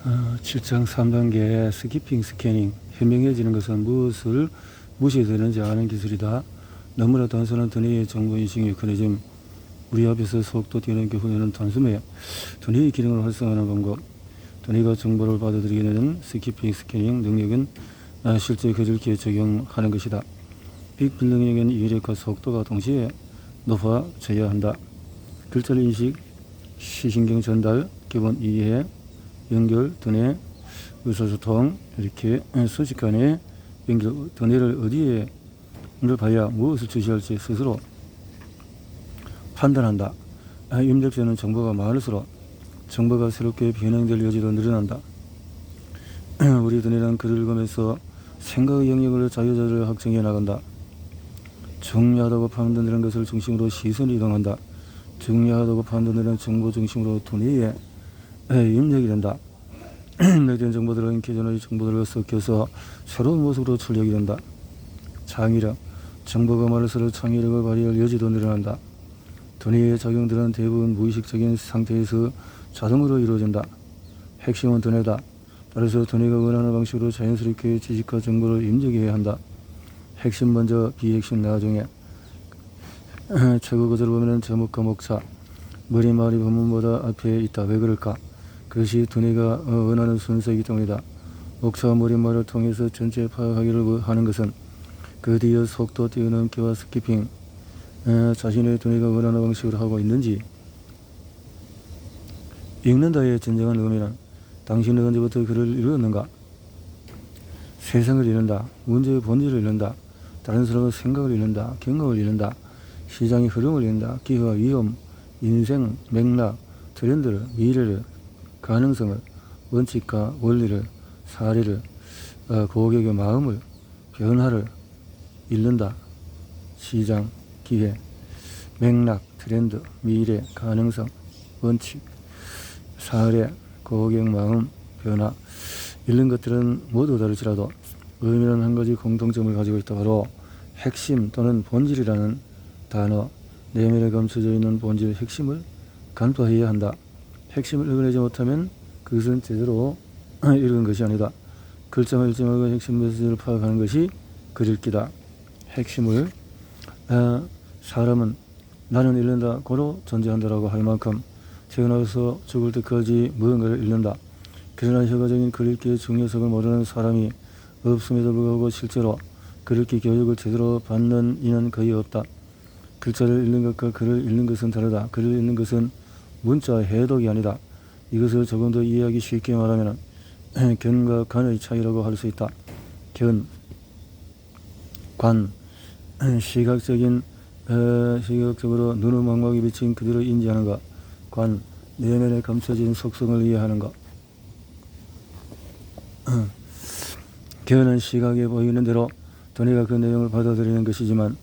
7장 3단계 스키핑 스캐닝. 현명해지는 것은 무엇을 무시되는지 아는 기술이다. 너무나 단순한 두뇌의 정보인식이 흔해짐. 우리 앞에서 속도 뛰는 경우에는 단숨에 두뇌의 기능을 활성화하는 방법, 두뇌가 정보를 받아들이게 되는 스키핑 스캐닝 능력은 실제 그들기에 적용하는 것이다. 빅빌딩에게는 이해력과 속도가 동시에 높아져야 한다. 글자를 인식, 시신경 전달, 기본 이해, 연결, 두뇌, 의사소통, 이렇게 수직간의 연결, 두뇌를 어디에 봐야 무엇을 주시할지 스스로 판단한다. 입력되는 정보가 많을수록 정보가 새롭게 변형될 여지도 늘어난다. 우리 두뇌는 글을 읽으면서 생각의 영역을 자유자재로 확정해 나간다. 중요하다고 판단되는 것을 중심으로 시선이 이동한다. 중요하다고 판단되는 정보 중심으로 두뇌에 입력이 된다. 입력된 정보들은 기존의 정보들과 섞여서 새로운 모습으로 출력이 된다. 창의력, 정보가 많을수록 창의력을 발휘할 여지도 늘어난다. 두뇌의 작용들은 대부분 무의식적인 상태에서 자동으로 이루어진다. 핵심은 두뇌다. 따라서 두뇌가 원하는 방식으로 자연스럽게 지식과 정보를 입력해야 한다. 핵심 먼저, 비핵심 나중에. 최고 구조를 보면 제목과 목차, 머리말이 본문보다 앞에 있다. 왜 그럴까? 그것이 두뇌가 원하는 순서이기 때문이다. 목차와 머리말을 통해서 전체 파악하기를 하는 것은 그 뒤에 속도 뛰어넘기와 스키핑, 자신의 두뇌가 원하는 방식으로 하고 있는지 읽는다의 진정한 의미는 당신은 언제부터 글을 읽었는가? 세상을 읽는다. 문제의 본질을 읽는다. 다른 사람의 생각을 읽는다. 경험을 읽는다. 시장의 흐름을 읽는다. 기회와 위험, 인생, 맥락, 트렌드를, 미래를, 가능성을, 원칙과 원리를, 사례를, 고객의 마음을, 변화를 읽는다. 시장, 기회, 맥락, 트렌드, 미래, 가능성, 원칙, 사례, 고객 마음, 변화. 읽는 것들은 모두 다를지라도 의미는 한 가지 공통점을 가지고 있다. 바로 핵심 또는 본질이라는 단어, 내면에 감춰져 있는 본질, 핵심을 간파해야 한다. 핵심을 읽어내지 못하면 그것은 제대로 읽은 것이 아니다. 글자만 읽지 말고 핵심 메시지를 파악하는 것이 글 읽기다. 핵심을 사람은 나는 읽는다 고로 존재한다라고 할 만큼 태어나서 죽을 때까지 무언가를 읽는다. 그러나 효과적인 글 읽기의 중요성을 모르는 사람이 없음에도 불구하고 실제로 글 읽기 교육을 제대로 받는 이는 거의 없다. 글자를 읽는 것과 글을 읽는 것은 다르다. 글을 읽는 것은 문자 해독이 아니다. 이것을 조금 더 이해하기 쉽게 말하면 견과 관의 차이라고 할 수 있다. 견, 관, 시각적으로 눈의 망막에 비친 그대로 인지하는 것. 관, 내면에 감춰진 속성을 이해하는 것. 견은 시각에 보이는 대로 두뇌가 그 내용을 받아들이는 것이지만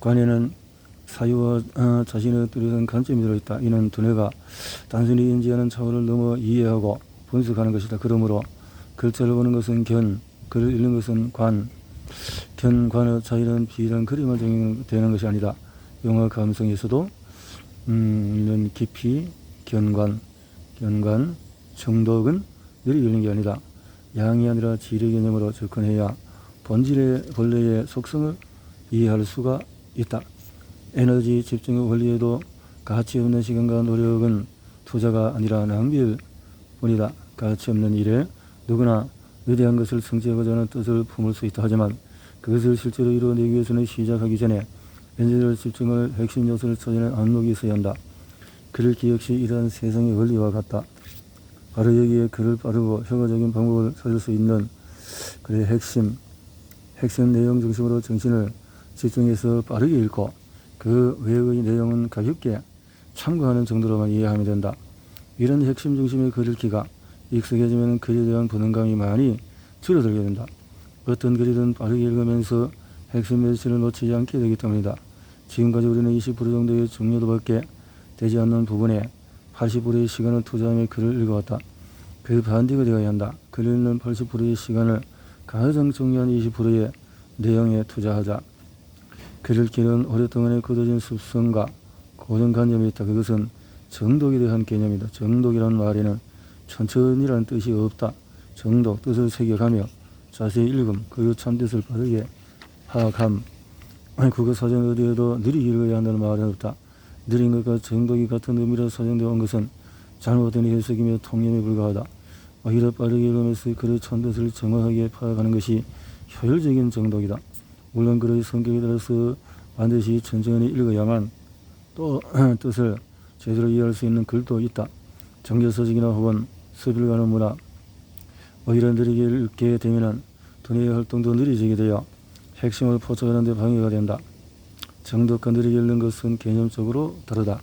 관에는 사유와 자신의 뚜렷한 관점이 들어있다. 이는 두뇌가 단순히 인지하는 차원을 넘어 이해하고 분석하는 것이다. 그러므로 글자를 보는 것은 견, 글을 읽는 것은 관. 견, 관의 차이는 비단 그림을 적용되는 것이 아니다. 영화 감성에서도 이런 깊이, 견관, 정독은 늘 읽는 게 아니다. 양이 아니라 질의 개념으로 접근해야 본래의 속성을 이해할 수가 있다. 에너지 집중의 원리에도 가치 없는 시간과 노력은 투자가 아니라 낭비일 뿐이다. 가치 없는 일에 누구나 위대한 것을 성취하고자 하는 뜻을 품을 수 있다. 하지만 그것을 실제로 이루어내기 위해서는 시작하기 전에 엔지니어 집중을 핵심 요소를 찾아낸 안목이 있어야 한다. 글 읽기 역시 이러한 세상의 원리와 같다. 바로 여기에 글을 빠르고 효과적인 방법을 찾을 수 있는 그의 핵심 내용 중심으로 정신을 집중해서 빠르게 읽고 그 외의 내용은 가볍게 참고하는 정도로만 이해하면 된다. 이런 핵심 중심의 글 읽기가 익숙해지면 글에 대한 부담감이 많이 줄어들게 된다. 어떤 글이든 빠르게 읽으면서 핵심 메시지를 놓치지 않게 되기 때문이다. 지금까지 우리는 20% 정도의 중요도밖에 되지 않는 부분에 80%의 시간을 투자하며 글을 읽어왔다. 그 반대가 되어야 한다. 글 읽는 80%의 시간을 가장 중요한 20%의 내용에 투자하자. 글 읽기는 오랫동안에 굳어진 습성과 고정관념이 있다. 그것은 정독에 대한 개념이다. 정독이라는 말에는 천천히라는 뜻이 없다. 정독, 뜻을 새겨가며 자세히 읽음, 그 참뜻을 빠르게 파악함. 국어 사전 어디에도 느리게 읽어야 한다는 말은 없다. 느린 것과 정독이 같은 의미로 사용되어 온 것은 잘못된 해석이며 통념에 불과하다. 오히려 빠르게 읽으면서 글의 참뜻을 정확하게 파악하는 것이 효율적인 정독이다. 물론 글의 성격에 따라서 반드시 천천히 읽어야만 또 뜻을 제대로 이해할 수 있는 글도 있다. 정교서적이나 혹은 서술을 가는 문화, 오히려 느리게 읽게 되면 두뇌의 활동도 느리지게 되어 핵심을 포착하는 데 방해가 된다. 정독과 느리게 읽는 것은 개념적으로 다르다.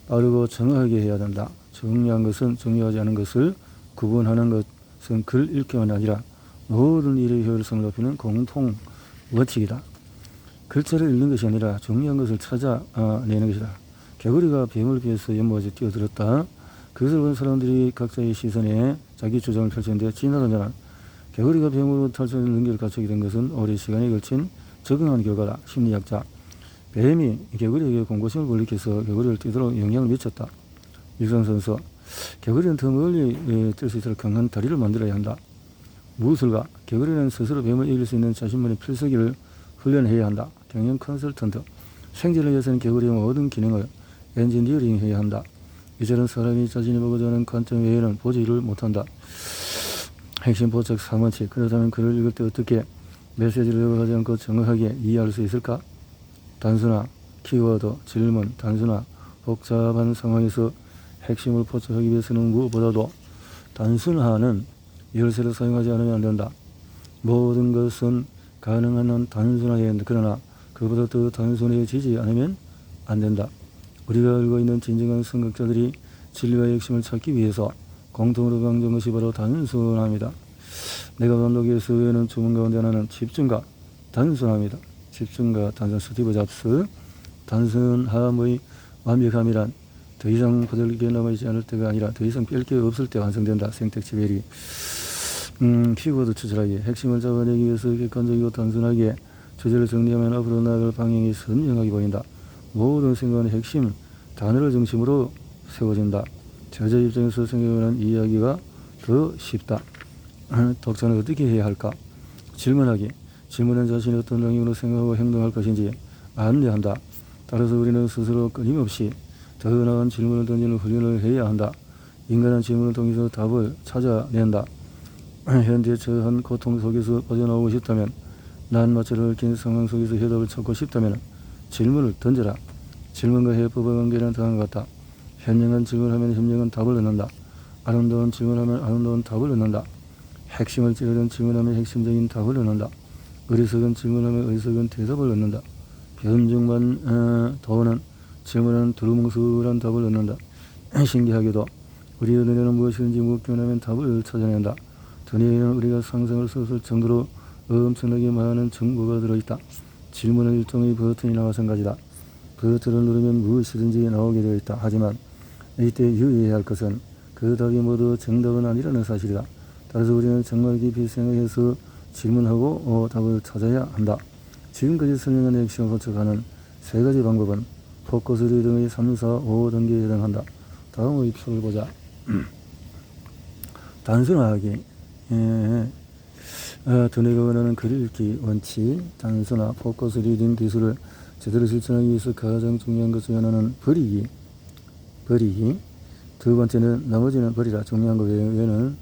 빠르고 정확하게 해야 된다. 중요한 것은 중요하지 않은 것을 구분하는 것은 글 읽기만 아니라 모든 일의 효율성을 높이는 공통 원칙이다. 글자를 읽는 것이 아니라 중요한 것을 찾아내는 것이다. 개구리가 뱀을 피해서 연못에 뛰어들었다. 그것을 본 사람들이 각자의 시선에 자기 주장을 펼쳤는데 지나간 자는 개구리가 뱀으로 탈출하는 능력을 갖추게 된 것은 오랜 시간에 걸친 적응한 결과다. 심리학자 뱀이 개구리에게 공고심을 불리켜서 개구리를 뛰도록 영향을 미쳤다. 유성선서 개구리는 더 멀리 뛸 수 있도록 강한 다리를 만들어야 한다. 무술가 개구리는 스스로 뱀을 이길 수 있는 자신만의 필살기를 훈련해야 한다. 경영 컨설턴트 생존을 위해서는 개구리의 모든 기능을 엔지니어링 해야 한다. 이제는 사람이 자신이 보고자 하는 관점 외에는 보지를 못한다. 핵심 포착 3원칙. 그렇다면 글을 읽을 때 어떻게 메시지를 요구하지 않고 정확하게 이해할 수 있을까? 단순화, 키워드, 질문, 단순화, 복잡한 상황에서 핵심을 포착하기 위해서는 무엇보다도 단순화는 열쇠를 사용하지 않으면 안 된다. 모든 것은 가능한 한 단순화해야 한다. 그러나 그보다 더 단순해지지 않으면 안 된다. 우리가 알고 있는 진정한 선각자들이 진리와의 핵심을 찾기 위해서 공통으로 강조한 것이 바로 단순함이다. 내가 반복해서 외우는 주문 가운데 하나는 집중과 단순함이다. 집중과 단순. 스티브 잡스. 단순함의 완벽함이란 더 이상 보잘 게 남아있지 않을 때가 아니라 더 이상 뺄 게 없을 때 완성된다. 생텍쥐 베리. 키워드 추출하기. 핵심을 잡아내기 위해서 객관적이고 단순하게 주제를 정리하면 앞으로 나아갈 방향이 선명하게 보인다. 모든 생각은 핵심 단어를 중심으로 세워진다. 저자 입장에서 생각하는 이야기가 더 쉽다. 독자는 어떻게 해야 할까? 질문하기. 질문은 자신이 어떤 방향으로 생각하고 행동할 것인지 안내한다. 따라서 우리는 스스로 끊임없이 더 나은 질문을 던지는 훈련을 해야 한다. 인간은 질문을 통해서 답을 찾아낸다. 현재 처한 고통 속에서 빠져나오고 싶다면, 난마찰을 얽힌 상황 속에서 해답을 찾고 싶다면 질문을 던져라. 질문과 해법의 관계는 다음과 같다. 현명한 질문하면 현명한 답을 얻는다. 아름다운 질문하면 아름다운 답을 얻는다. 핵심을 찌르는 질문하면 핵심적인 답을 얻는다. 어리석은 질문하면 어리석은 대답을 얻는다. 변증만 도는 질문하는 두루뭉술한 답을 얻는다. 신기하게도 우리의 눈에는 무엇이든지 묻기만 하면 답을 찾아낸다. 두뇌에는 우리가 상상할 수 없을 정도로 엄청나게 많은 정보가 들어있다. 질문은 일종의 버튼이나 마찬가지다. 버튼을 누르면 무엇이든지 나오게 되어 있다. 하지만 이때 유의해야 할 것은 그 답이 모두 정답은 아니라는 사실이다. 따라서 우리는 정말 깊이 생각해서 질문하고 답을 찾아야 한다. 지금까지 설명한 핵심을 포착하는 세 가지 방법은 포커스 리딩의 3, 4, 5단계에 해당한다. 다음의 표를 보자. 단순화하기. 두뇌가 원하는 글 읽기 원칙. 단순화, 포커스 리딩 기술을 제대로 실천하기 위해서 가장 중요한 것 중 하나는 버리기. 두 번째는 나머지는 버리라. 중요한 것 외에는,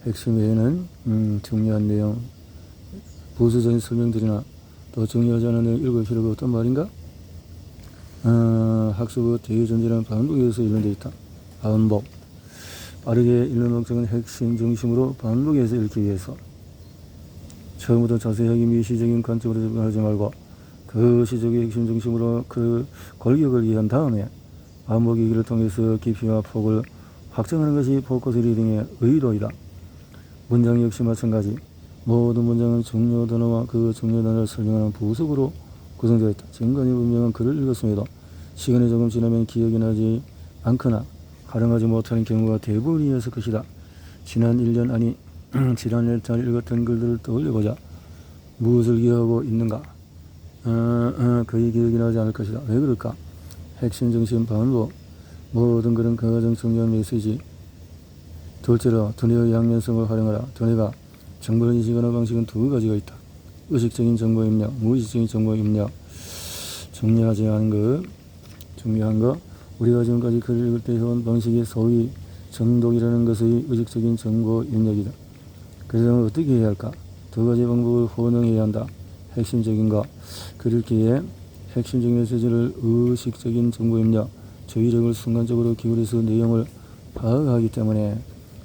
핵심 외에는 중요한 내용, 부수적인 설명들이나 또 중요하지 않은 내용 읽을 필요가 없단 말인가? 학습의 대전제는 반복해서 읽는 데 있다. 반복. 빠르게 읽는 목적은 핵심 중심으로 반복해서 읽기 위해서. 처음부터 자세하게 미시적인 관점으로 접근하지 말고 그 시적의 핵심 중심으로 그 골격을 이해한 다음에 반복 읽기를 통해서 깊이와 폭을 확정하는 것이 포커스 리딩의 의도이다. 문장 역시 마찬가지. 모든 문장은 중요 단어와 그 중요 단어를 설명하는 부속으로 구성되어 있다. 지금까지 분명한 글을 읽었음에도 시간이 조금 지나면 기억이 나지 않거나 활용하지 못하는 경우가 대부분이었을 것이다. 지난 1년 아니 지난해 잘 읽었던 글들을 떠올려보자. 무엇을 기억하고 있는가? 거의 기억이 나지 않을 것이다. 왜 그럴까? 핵심 중심 반복. 모든 글은 가장 중요한 메시지 둘째로 두뇌의 양면성을 활용하라. 두뇌가 정보를 인식하는 방식은 두 가지가 있다. 의식적인 정보 입력, 무의식적인 정보 입력. 중요한 거, 우리가 지금까지 글을 읽을 때 해온 방식이 소위 정독이라는 것의 의식적인 정보 입력이다. 그래서 어떻게 해야 할까? 두 가지 방법을 혼용해야 한다. 핵심적인 거, 글 읽기에 핵심적인 메시지를 의식적인 정보 입력, 주의력을 순간적으로 기울여서 내용을 파악하기 때문에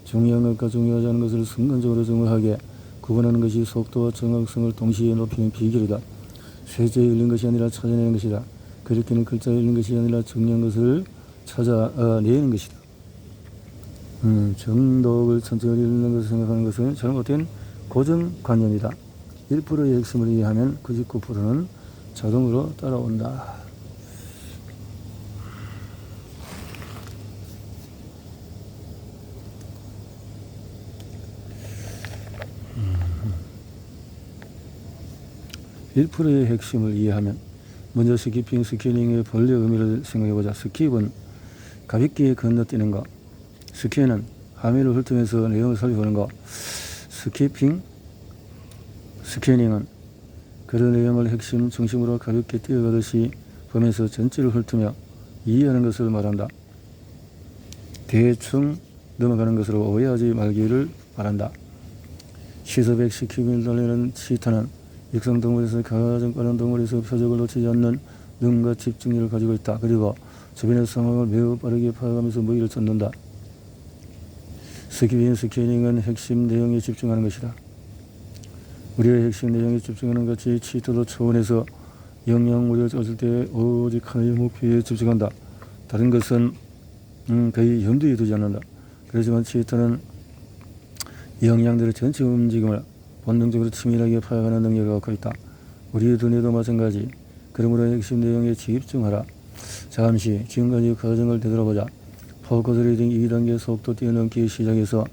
중요한 것과 중요하지 않은 것을 순간적으로 정확하게 구분하는 것이 속도와 정확성을 동시에 높이는 비결이다. 쇠자에 읽는 것이 아니라 찾아내는 것이다. 글 읽기는 글자에 읽는 것이 아니라 중요한 것을 찾아내는 것이다. 정독을 천천히 읽는 것을 생각하는 것은 잘못된 고정관념이다. 1%의 핵심을 이해하면 99%는 자동으로 따라온다. (1%의) 핵심을 이해하면 먼저 스키핑, 스캐닝의 본래 의미를 생각해보자. 스킵은 가볍게 건너뛰는 것, 스캔은 화면을 훑으면서 내용을 살펴보는 것, 스키핑, 스캐닝은 그런 내용을 핵심 중심으로 가볍게 뛰어가듯이 보면서 전체를 훑으며 이해하는 것을 말한다. 대충 넘어가는 것으로 오해하지 말기를 바란다. 시속 110km를 달리는 치타는 육상동물에서 가장 빠른 동물에서 표적을 놓치지 않는 눈과 집중력을 가지고 있다. 그리고 주변의 상황을 매우 빠르게 파악하면서 먹이를 쫓는다. 스키핑, 스캐닝은 핵심 내용에 집중하는 것이다. 우리의 핵심 내용에 집중하는 같이 치타도 초원에서 영양무리를 쫓을 때 오직 하나의 목표에 집중한다. 다른 것은 거의 염두에 두지 않는다. 그렇지만 치타는 영양들의 전체 움직임을 본능적으로 치밀하게 파악하는 능력을 갖고 있다. 우리의 두뇌도 마찬가지. 그러므로 핵심 내용에 집중하라. 잠시 지금까지 과정을 되돌아보자. 포커스 리딩 2단계 속도 뛰어넘기 시작해서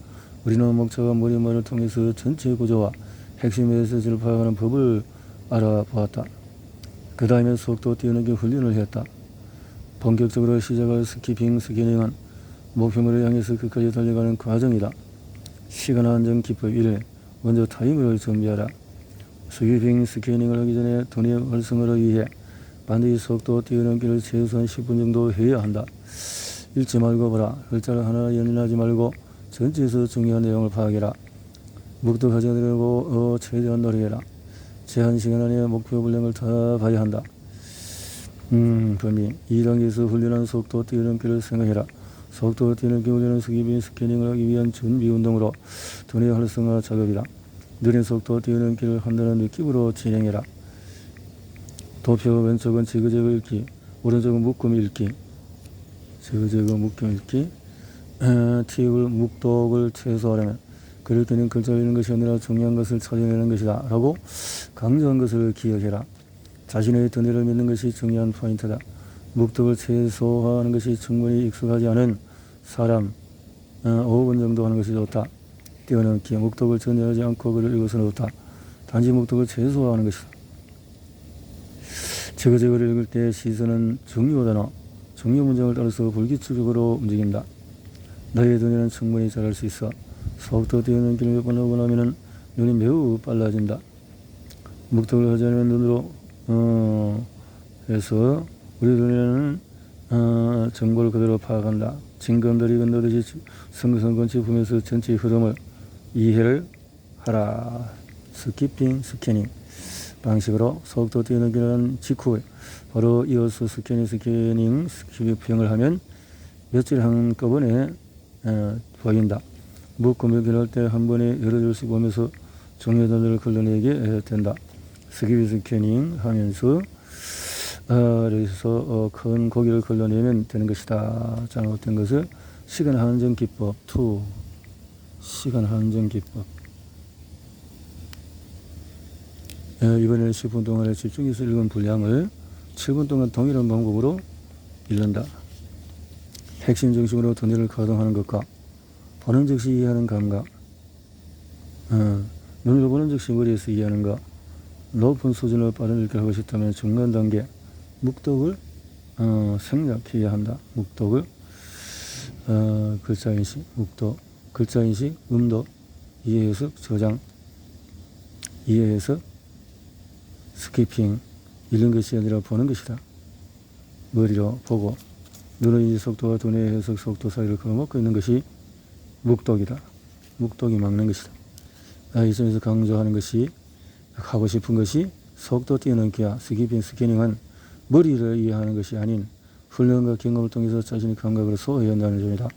우리는 목차와 머리말을 통해서 전체 구조와 핵심 메시지를 파악하는 법을 알아보았다. 그 다음에 속도 뛰어넘기 훈련을 했다. 본격적으로 시작할 스키핑, 스캐닝은 목표물을 향해서 끝까지 달려가는 과정이다. 시간 안정 기법 1. 먼저 타이머를 준비하라. 스키핑, 스캐닝을 하기 전에 두뇌 활성화를 위해 반드시 속도 뛰어넘기를 최소한 10분 정도 해야 한다. 읽지 말고 보라. 글자를 하나 연연하지 말고 전체에서 중요한 내용을 파악해라. 묵묵하지 않으려고 최대한 노력해라. 제한 시간 안에 목표 분량을 다 봐야 한다. 범위 2단계에서 훈련한 속도 뛰어넘기를 생각해라. 속도 뛰어넘기 훈련은 스키핑, 스캐닝을 하기 위한 준비 운동으로 두뇌 활성화 작업이다. 느린 속도 뛰어넘기를 한다는 느낌으로 진행해라. 도표 왼쪽은 지그재그 읽기, 오른쪽은 묶음 읽기. 지그재그 묶음 읽기. 팁을 묵독을 최소화하려면 글 읽기는 글자를 읽는 것이 아니라 중요한 것을 찾아내는 것이다 라고 강조한 것을 기억해라. 자신의 두뇌를 믿는 것이 중요한 포인트다. 묵독을 최소화하는 것이 충분히 익숙하지 않은 사람 5분 정도 하는 것이 좋다. 뛰어넘기, 묵독을 전혀 하지 않고 글을 읽어서는 좋다. 단지 묵독을 최소화하는 것이다. 지그재그를 읽을 때 시선은 중요 단어, 중요 문장을 따라서 불규칙적으로 움직인다. 너의 두뇌는 충분히 잘할 수 있어. 속도 뛰어넘기를 몇 번 하고 나면 눈이 매우 빨라진다. 묵독을 하지 않으면 눈으로 해서 우리 두뇌는 정보를 그대로 파악한다. 징검다리 건너듯이 성근치 보면서 전체의 흐름을 이해를 하라. 스키핑, 스캐닝 방식으로 속도 뛰어넘기는 직후에 바로 이어서 스캐닝, 스키핑을 하면 며칠 한꺼번에 보인다. 묶음 읽기를 할 때 한 번에 여러 줄씩 보면서 중요한 단어를 걸러내게 된다. 스키핑, 스캐닝 하면서 여기서 큰 고기를 걸러내면 되는 것이다. 잘못된 것을 시간 한정 기법 2. 시간 한정 기법. 이번에는 10분 동안에 집중해서 읽은 분량을 7분 동안 동일한 방법으로 읽는다. 핵심 중심으로 두뇌를 가동하는 것과 보는 즉시 이해하는 감각, 눈으로 보는 즉시 머리에서 이해하는 것, 높은 수준으로 빠른 읽기를 하고 싶다면 중간 단계 묵독을 생략해야 한다. 묵독을 글자 인식, 묵독 글자 인식, 음도, 이해 해석, 저장, 이해 해석, 스키핑, 읽는 것이 아니라 보는 것이다. 머리로 보고 눈의 인지 속도와 두뇌의 해석 속도 사이를 걸어먹고 있는 것이 묵독이다. 묵독이 막는 것이다. 이 점에서 강조하는 것이, 하고 싶은 것이 속도 뛰어넘기야 스키핑, 스캐닝은 머리를 이해하는 것이 아닌 훈련과 경험을 통해서 자신의 감각으로 소화해야 한다는 점이다.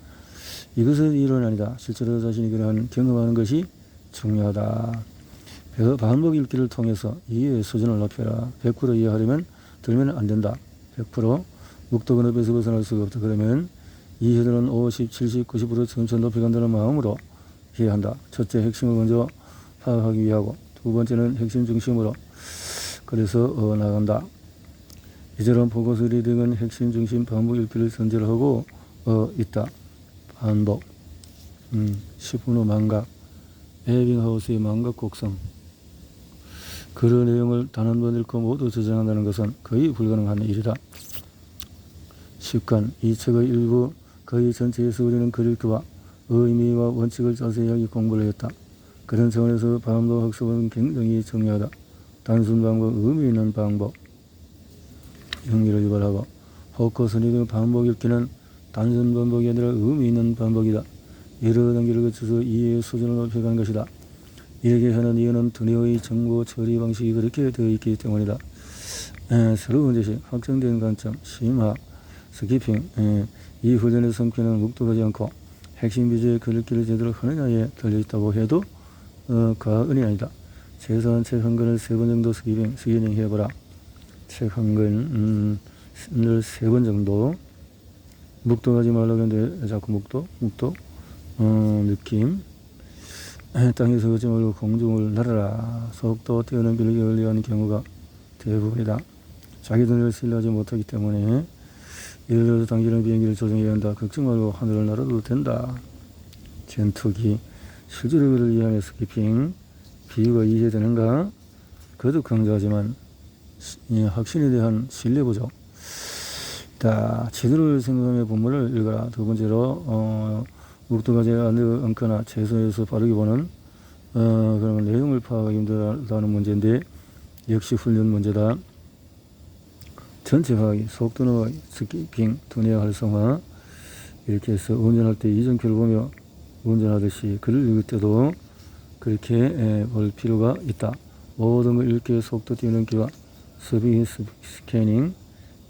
이것은 이론 아니다. 실제로 자신이 그러한 경험하는 것이 중요하다. 반복 읽기를 통해서 이해의 수준을 높여라. 100% 이해하려면 들면 안 된다. 100% 묵독은 업에서 벗어날 수가 없다. 그러면 이해도는 50, 70, 90% 점차 높여간다는 마음으로 이해한다. 첫째, 핵심을 먼저 파악하기 위하고, 두 번째는 핵심 중심으로 그래서 나간다. 이처럼 포커스 리딩은 핵심 중심 반복 읽기를 전제로 하고 있다. 반복, 10분 후 망각, 에빙하우스의 망각 곡성. 그런 내용을 단 한 번 읽고 모두 저장한다는 것은 거의 불가능한 일이다. 습관, 이 책의 일부 거의 전체에서 우리는 글 읽기와 의미와 원칙을 자세하게 공부를 했다. 그런 차원에서 반복 학습은 굉장히 중요하다. 단순 방법, 의미 있는 방법. 의미를 유발하고, 포커스 리딩 반복 읽기는 단순 반복이 아니라 의미 있는 반복이다. 여러 단계를 거쳐서 이해의 수준을 높여가는 것이다. 이렇게 하는 이유는 두뇌의 정보 처리 방식이 그렇게 되어 있기 때문이다. 새로운 제시, 확정된 관점, 심화, 스키핑. 이 훈련의 성격은 묵독하지 않고 핵심 비주의 글 읽기를 제대로 하느냐에 달려있다고 해도 과언이 아니다. 최소한 책 한 권을 3번 정도 스캐닝 해보라. 책 한 권을 3번 정도. 묵독하지 말라고 했는데 자꾸 묵독, 느낌. 땅에서 걷지 말고 공중을 날아라. 속도 뛰어넘기를 열리하는 경우가 대부분이다. 자기 눈을 신뢰하지 못하기 때문에, 예를 들어서 당신은 비행기를 조종해야 한다. 걱정 말고 하늘을 날아도 된다. 전투기, 실제로 그를 이해하는 스키핑. 비유가 이해되는가? 거듭 강조하지만 확신에 대한 신뢰 부족. 제대로 생각하며 본문을 읽어라. 두 번째로 묵독하지 않거나 최소에서 바르게 보는 그러면 내용을 파악하기 힘들다는 문제인데, 역시 훈련 문제다. 전체 파악이, 속도 넘어가기, 스키핑, 두뇌 활성화. 이렇게 해서 운전할 때 이정표를 보며 운전하듯이 글을 읽을 때도 그렇게 볼 필요가 있다. 모든 걸 읽기에 속도 뛰어넘기와 스캐닝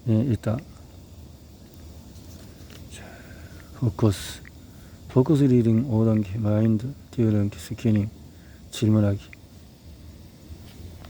있다. 포커스 리딩 5단계, 마인드, 뛰어넘기, 스캐닝, 질문하기.